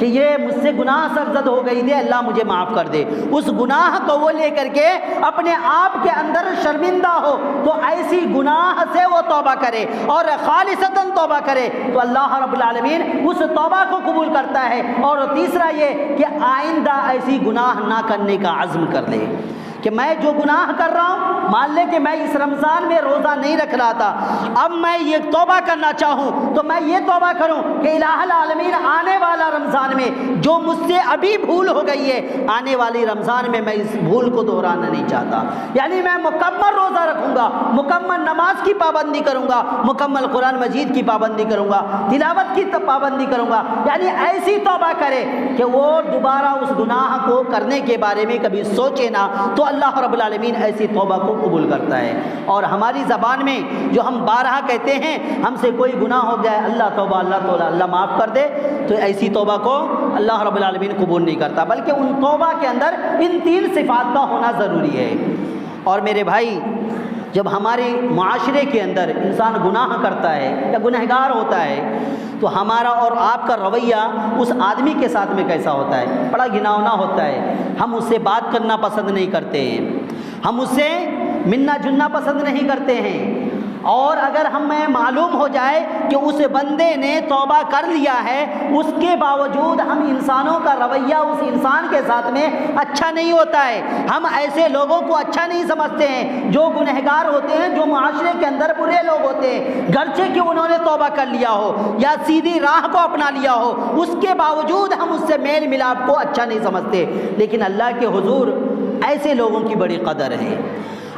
کہ یہ مجھ سے گناہ سرزد ہو گئی تھی، اللہ مجھے معاف کر دے، اس گناہ کو وہ لے کر کے اپنے آپ کے اندر شرمندہ ہو تو ایسی گناہ سے وہ توبہ کرے اور خالصتاً توبہ کرے تو اللہ رب العالمین اس توبہ کو قبول کرتا ہے۔ اور تیسرا یہ کہ آئندہ ایسی گناہ نہ کرنے کا عزم کر لے کہ میں جو گناہ کر رہا ہوں، مان لے کہ میں اس رمضان میں روزہ نہیں رکھ رہا تھا، اب میں یہ توبہ کرنا چاہوں تو میں یہ توبہ کروں کہ الہ العالمین آنے والا رمضان میں جو مجھ سے ابھی بھول ہو گئی ہے، آنے والی رمضان میں اس بھول کو دہرانا نہیں چاہتا، یعنی میں مکمل روزہ رکھوں گا، مکمل نماز کی پابندی کروں گا، مکمل قرآن مجید کی پابندی کروں گا، تلاوت کی پابندی کروں گا، یعنی ایسی توبہ کرے کہ وہ دوبارہ اس گناہ کو کرنے کے بارے میں کبھی سوچے نہ، تو اللہ رب العالمین ایسی توبہ کو قبول کرتا ہے۔ اور ہماری زبان میں جو ہم بارہا کہتے ہیں، ہم سے کوئی گناہ ہو گیا ہے، اللہ توبہ اللہ توبہ اللہ معاف کر دے، تو ایسی توبہ کو اللہ رب العالمین قبول نہیں کرتا، بلکہ ان توبہ کے اندر ان 3 صفات کا ہونا ضروری ہے۔ اور میرے بھائی، جب ہمارے معاشرے کے اندر انسان گناہ کرتا ہے یا گنہگار ہوتا ہے تو ہمارا اور آپ کا رویہ اس آدمی کے ساتھ میں کیسا ہوتا ہے؟ بڑا گھناؤنا ہوتا ہے، ہم اس سے بات کرنا پسند نہیں کرتے ہیں، ہم اس سے ملنا جلنا پسند نہیں کرتے ہیں، اور اگر ہمیں معلوم ہو جائے کہ اس بندے نے توبہ کر لیا ہے، اس کے باوجود ہم انسانوں کا رویہ اس انسان کے ساتھ میں اچھا نہیں ہوتا ہے، ہم ایسے لوگوں کو اچھا نہیں سمجھتے ہیں جو گنہگار ہوتے ہیں، جو معاشرے کے اندر برے لوگ ہوتے ہیں، گرچہ کہ انہوں نے توبہ کر لیا ہو یا سیدھی راہ کو اپنا لیا ہو، اس کے باوجود ہم اس سے میل ملاپ کو اچھا نہیں سمجھتے۔ لیکن اللہ کے حضور ایسے لوگوں کی بڑی قدر ہے،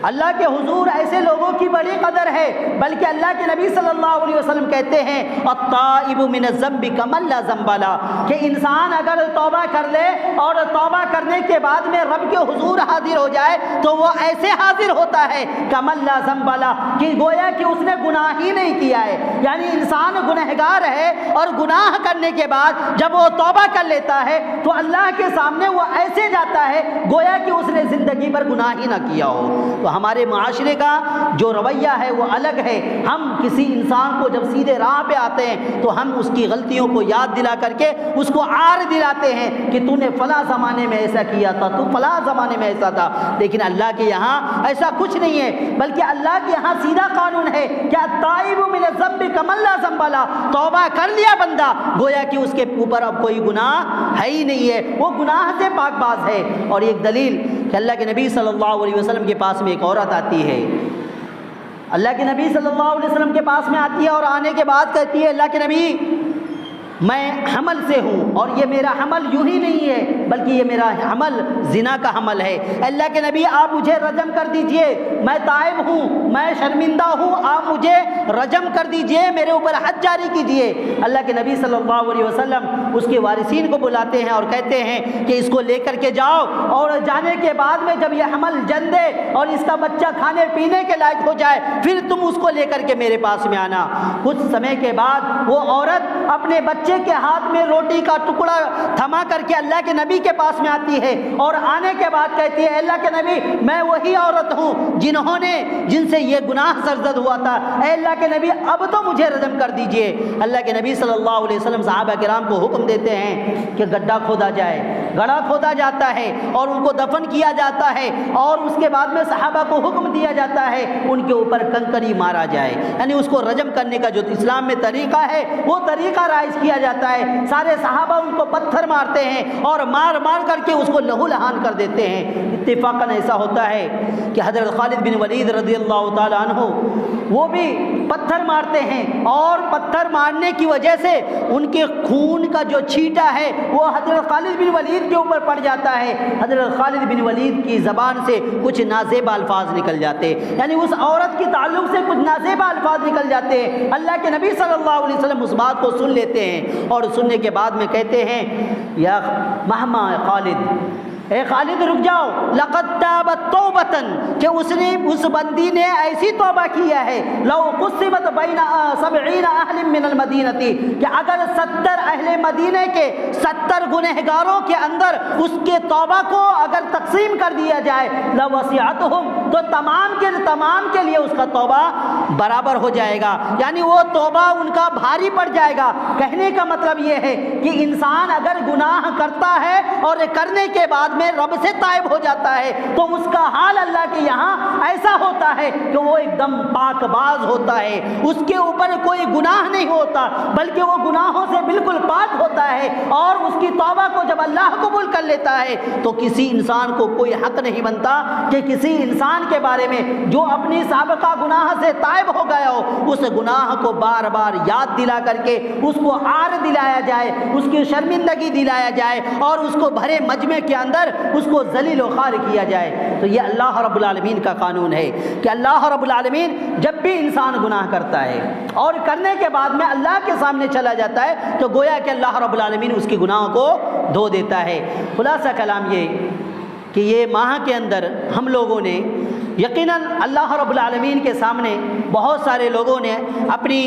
اللہ کے حضور ایسے لوگوں کی بڑی قدر ہے، بلکہ اللہ کے نبی صلی اللہ علیہ وسلم کہتے ہیں التائب من الذنب کمن لا ذنب له، کہ انسان اگر توبہ کر لے اور توبہ کرنے کے بعد میں رب کے حضور حاضر ہو جائے تو وہ ایسے حاضر ہوتا ہے کمن لا ذنب له، کہ گویا کہ اس نے گناہ ہی نہیں کیا ہے، یعنی انسان گنہگار ہے اور گناہ کرنے کے بعد جب وہ توبہ کر لیتا ہے تو اللہ کے سامنے وہ ایسے جاتا ہے گویا کہ اس نے زندگی پر گناہ ہی نہ کیا ہو۔ تو ہمارے معاشرے کا جو رویہ ہے وہ الگ ہے، ہم کسی انسان کو جب سیدھے راہ پہ آتے ہیں تو ہم اس کی غلطیوں کو یاد دلا کر کے اس کو عار دلاتے ہیں کہ تو نے فلاں زمانے میں ایسا کیا تھا، تو فلاں زمانے میں ایسا تھا، لیکن اللہ کے یہاں ایسا کچھ نہیں ہے، بلکہ اللہ کے یہاں سیدھا قانون ہے کہ التائب من الذنب کمن لا ذنب له، توبہ کر لیا بندہ گویا کہ اس کے اوپر اب کوئی گناہ ہے ہی نہیں ہے، وہ گناہ سے پاک باز ہے۔ اور ایک دلیل کہ اللہ کے نبی صلی اللہ علیہ وسلم کے پاس میں ایک عورت آتی ہے، اللہ کے نبی صلی اللہ علیہ وسلم کے پاس میں آتی ہے اور آنے کے بعد کہتی ہے اللہ کے نبی میں حمل سے ہوں، اور یہ میرا حمل یوں ہی نہیں ہے بلکہ یہ میرا حمل زنا کا حمل ہے، اللہ کے نبی آپ مجھے رجم کر دیجئے، میں تائب ہوں، میں شرمندہ ہوں، آپ مجھے رجم کر دیجئے، میرے اوپر حد جاری کیجئے۔ اللہ کے نبی صلی اللہ علیہ وسلم اس کے وارثین کو بلاتے ہیں اور کہتے ہیں کہ اس کو لے کر کے جاؤ، اور جانے کے بعد میں جب یہ حمل جن دے اور اس کا بچہ کھانے پینے کے لائق ہو جائے پھر تم اس کو لے کر کے میرے پاس میں آنا۔ کچھ سمے کے بعد وہ عورت اپنے بچے کے ہاتھ میں روٹی کا ٹکڑا تھما کر کے اللہ کے نبی کے پاس میں آتی ہے، اور آنے کے بعد کہتی ہے اللہ کے نبی میں وہی عورت ہوں جن سے یہ گناہ سرزد ہوا تھا، اے اللہ کے نبی اب تو مجھے رجم کر دیجئے۔ اللہ کے نبی صلی اللہ علیہ وسلم صحابہ کرام کو حکم دیتے ہیں کہ گڈھا کھودا جائے، گڑھا کھودا جاتا ہے اور ان کو دفن کیا جاتا ہے، اور اس کے بعد میں صحابہ کو حکم دیا جاتا ہے ان کے اوپر کنکری مارا جائے، یعنی اس کو رجم کرنے کا جو اسلام میں طریقہ ہے وہ طریقہ رائج کیا جاتا ہے۔ سارے صحابہ ان کو پتھر مارتے ہیں اور مار مار کر کے اس کو لہو لہان کر دیتے ہیں۔ اتفاقاً ایسا ہوتا ہے کہ حضرت خالد بن ولید رضی اللہ تعالی عنہ وہ بھی پتھر مارتے ہیں، اور پتھر مارنے کی وجہ سے ان کے خون کا جو چھیٹا ہے وہ حضرت خالد بن ولید کے اوپر پڑ جاتا ہے، حضرت خالد بن ولید کی زبان سے کچھ نازیبہ الفاظ نکل جاتے، یعنی اس عورت کے تعلق سے کچھ نازیبہ الفاظ نکل جاتے ہیں۔ اللہ کے نبی صلی اللہ علیہ وسلم اس بات کو سن لیتے ہیں، اور سننے کے بعد میں کہتے ہیں یا مہما خالد اے خالد رک جاؤ، لقد تابت توبتن، کہ اس بندی نے ایسی توبہ کیا ہے، لو قسمت بین 70 اہل من المدینہ، کہ اگر 70 اہل مدینہ کے 70 گنہگاروں کے اندر اس کے توبہ کو اگر تقسیم کر دیا جائے، لوسعتہم، تو تمام کے لیے اس کا توبہ برابر ہو جائے گا، یعنی وہ توبہ ان کا بھاری پڑ جائے گا۔ کہنے کا مطلب یہ ہے کہ انسان اگر گناہ کرتا ہے اور کرنے کے بعد میں رب سے تائب ہو جاتا ہے تو اس کا حال اللہ کے یہاں ایسا ہوتا ہے کہ وہ ایک دم پاک باز ہوتا ہے، اس کے اوپر کوئی گناہ نہیں ہوتا بلکہ وہ گناہوں سے بالکل پاک ہوتا ہے، اور اس کی توبہ کو جب اللہ قبول کر لیتا ہے تو کسی انسان کو کوئی حق نہیں بنتا کہ کسی انسان کے بارے میں جو اپنی سابقہ گناہ سے تائب ہو گیا ہو اس گناہ کو بار بار یاد دلا کر کے اس کو عار دلایا جائے، اس کی شرمندگی دلایا جائے اور اس کو بھرے مجمع کے اندر اس کو ذلیل و خوار کیا جائے۔ تو یہ اللہ رب العالمین کا قانون ہے کہ اللہ رب العالمین جب بھی انسان گناہ کرتا ہے اور کرنے کے بعد میں اللہ کے سامنے چلا جاتا ہے تو گویا کہ اللہ رب العالمین اس کی گناہوں کو دھو دیتا ہے۔ خلاصہ کلام یہ کہ یہ ماہ کے اندر ہم لوگوں نے یقیناً اللہ رب العالمین کے سامنے بہت سارے لوگوں نے اپنی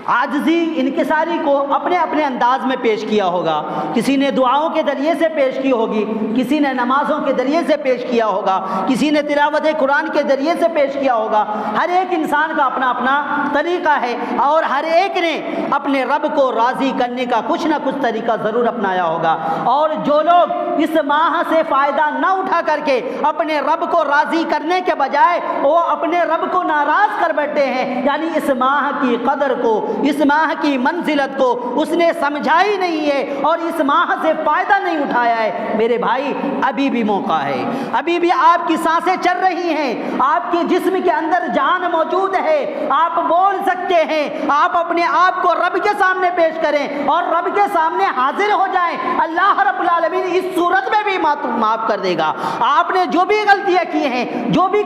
عاجزی انکساری کو اپنے اپنے انداز میں پیش کیا ہوگا، کسی نے دعاؤں کے ذریعے سے پیش کی ہوگی، کسی نے نمازوں کے ذریعے سے پیش کیا ہوگا، کسی نے تلاوت قرآن کے ذریعے سے پیش کیا ہوگا۔ ہر ایک انسان کا اپنا اپنا طریقہ ہے اور ہر ایک نے اپنے رب کو راضی کرنے کا کچھ نہ کچھ طریقہ ضرور اپنایا ہوگا، اور جو لوگ اس ماہ سے فائدہ نہ اٹھا کر کے اپنے رب کو راضی کرنے کے بجائے وہ اپنے رب کو ناراض کر بیٹھے ہیں، یعنی اس ماہ کی قدر کو، اس ماہ کی منزلت کو اس نے سمجھا ہی نہیں ہے اور اس ماہ سے فائدہ نہیں اٹھایا ہے، میرے بھائی ابھی بھی موقع ہے، ابھی بھی آپ کی سانسیں چل رہی ہیں، آپ کے جسم کے اندر جان موجود ہے، آپ بول سکتے ہیں، آپ اپنے آپ کو رب کے سامنے پیش کریں اور رب کے سامنے حاضر ہو جائیں۔ اللہ رب العالمین اس صورت میں بھی معاف کر دے گا۔ آپ نے جو بھی غلطیاں کی ہیں، جو بھی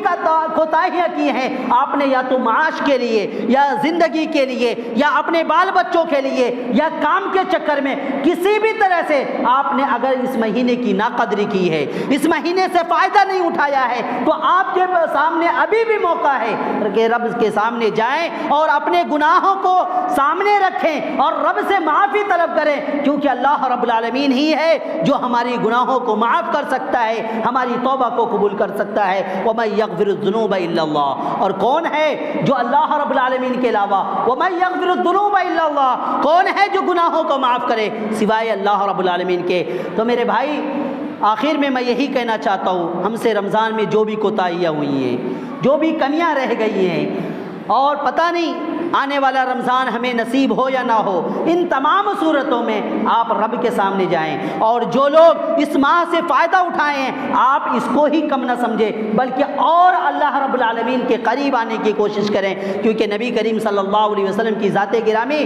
کوتاہیاں کی ہیں، آپ نے یا تو معاش کے لیے یا زندگی کے لیے یا اپنے بال بچوں کے لیے یا کام کے چکر میں کسی بھی طرح سے آپ نے اگر اس مہینے کی ناقدری کی ہے، اس مہینے سے فائدہ نہیں اٹھایا ہے، تو آپ کے سامنے ابھی بھی موقع ہے کہ رب کے سامنے جائیں اور اپنے گناہوں کو سامنے رکھیں اور رب سے معافی طلب کریں، کیونکہ اللہ رب العالمین ہی ہے جو ہماری گناہوں کو معاف کر سکتا ہے، ہماری توبہ کو قبول کر سکتا ہے۔ وَمَن يَغْفِرُ الذُّنُوبَ إِلَّا اللَّهُ، اور کون ہے جو اللہ رب العالمین کے علاوہ، وَمَن يَغْفِرُ الذُّنُوبَ إِلَّا اللَّهُ، کون ہے جو گناہوں کو معاف کرے سوائے اللہ رب العالمین کے۔ تو میرے بھائی آخر میں یہی کہنا چاہتا ہوں، ہم سے رمضان میں جو بھی کوتاہیاں ہوئی ہیں، جو بھی کمیاں رہ گئی ہیں، اور پتہ نہیں آنے والا رمضان ہمیں نصیب ہو یا نہ ہو، ان تمام صورتوں میں آپ رب کے سامنے جائیں، اور جو لوگ اس ماہ سے فائدہ اٹھائے ہیں آپ اس کو ہی کم نہ سمجھیں بلکہ اور اللہ رب العالمین کے قریب آنے کی کوشش کریں، کیونکہ نبی کریم صلی اللہ علیہ وسلم کی ذات گرامی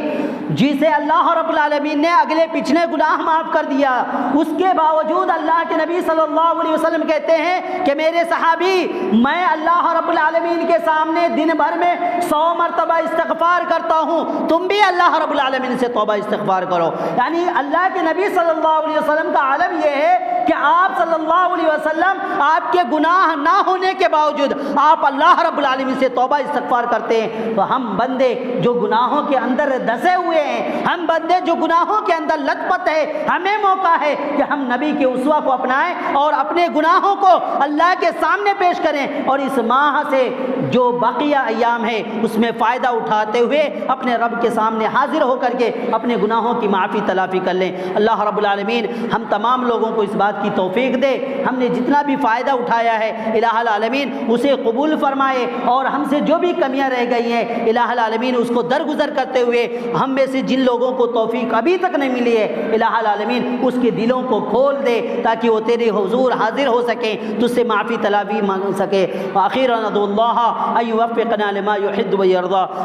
جسے اللہ رب العالمین نے اگلے پچھلے گناہ معاف کر دیا، اس کے باوجود اللہ کے نبی صلی اللہ علیہ وسلم کہتے ہیں کہ میرے صحابی، میں اللہ رب العالمین کے سامنے دن بھر میں 100 مرتبہ استغفار کرتا ہوں، تم بھی اللہ رب العالمین سے توبہ استغفار کرو۔ یعنی اللہ کے نبی صلی اللہ علیہ وسلم کا عالم یہ ہے کہ آپ صلی اللہ علیہ وسلم آپ کے گناہ نہ ہونے کے باوجود آپ اللہ رب العالمین سے توبہ استغفار کرتے ہیں۔ تو ہم بندے جو گناہوں کے اندر دھسے ہوئے ہیں، ہم بندے جو گناہوں کے اندر لت پت ہے، ہمیں موقع ہے کہ ہم نبی کے اسوہ کو اپنائیں اور اپنے گناہوں کو اللہ کے سامنے پیش کریں، اور اس ماہ سے جو بقیہ ایام ہے اس میں فائدہ اٹھاتے ہوئے اپنے رب کے سامنے حاضر ہو کر کے اپنے گناہوں کی معافی تلافی کر لیں۔ اللہ رب العالمین ہم تمام لوگوں کو اس بات کی توفیق دے، ہم نے جتنا بھی فائدہ اٹھایا ہے الہ العالمین اسے قبول فرمائے، اور ہم سے جو بھی کمیاں رہ گئی ہیں الہ العالمین اس کو درگزر کرتے ہوئے ہم میں سے جن لوگوں کو توفیق ابھی تک نہیں ملی ہے الہ العالمین اس کے دلوں کو کھول دے تاکہ وہ تیرے حضور حاضر ہو سکیں، تجھ سے معافی تلافی مانگ سکے۔ وآخرا ندعو اللہ ان یوفقنا لما یحب ویرضی۔